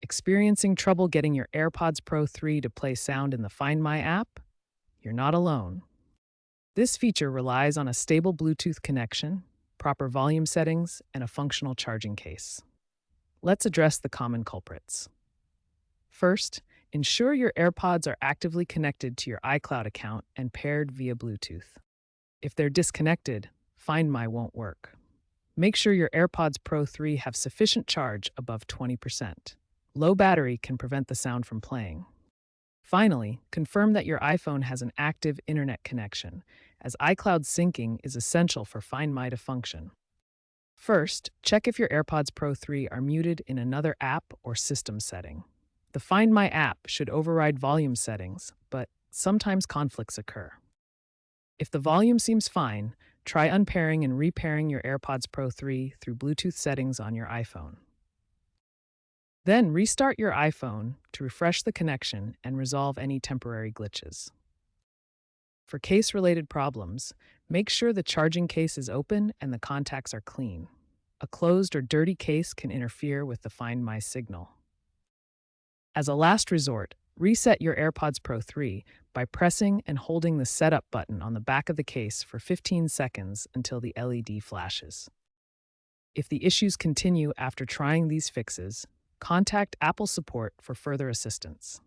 Experiencing trouble getting your AirPods Pro 3 to play sound in the Find My app? You're not alone. This feature relies on a stable Bluetooth connection, proper volume settings, and a functional charging case. Let's address the common culprits. First, ensure your AirPods are actively connected to your iCloud account and paired via Bluetooth. If they're disconnected, Find My won't work. Make sure your AirPods Pro 3 have sufficient charge above 20%. Low battery can prevent the sound from playing. Finally, confirm that your iPhone has an active internet connection, as iCloud syncing is essential for Find My to function. First, check if your AirPods Pro 3 are muted in another app or system setting. The Find My app should override volume settings, but sometimes conflicts occur. If the volume seems fine, try unpairing and repairing your AirPods Pro 3 through Bluetooth settings on your iPhone. Then restart your iPhone to refresh the connection and resolve any temporary glitches. For case-related problems, make sure the charging case is open and the contacts are clean. A closed or dirty case can interfere with the Find My signal. As a last resort, reset your AirPods Pro 3 by pressing and holding the Setup button on the back of the case for 15 seconds until the LED flashes. If the issues continue after trying these fixes, contact Apple support for further assistance.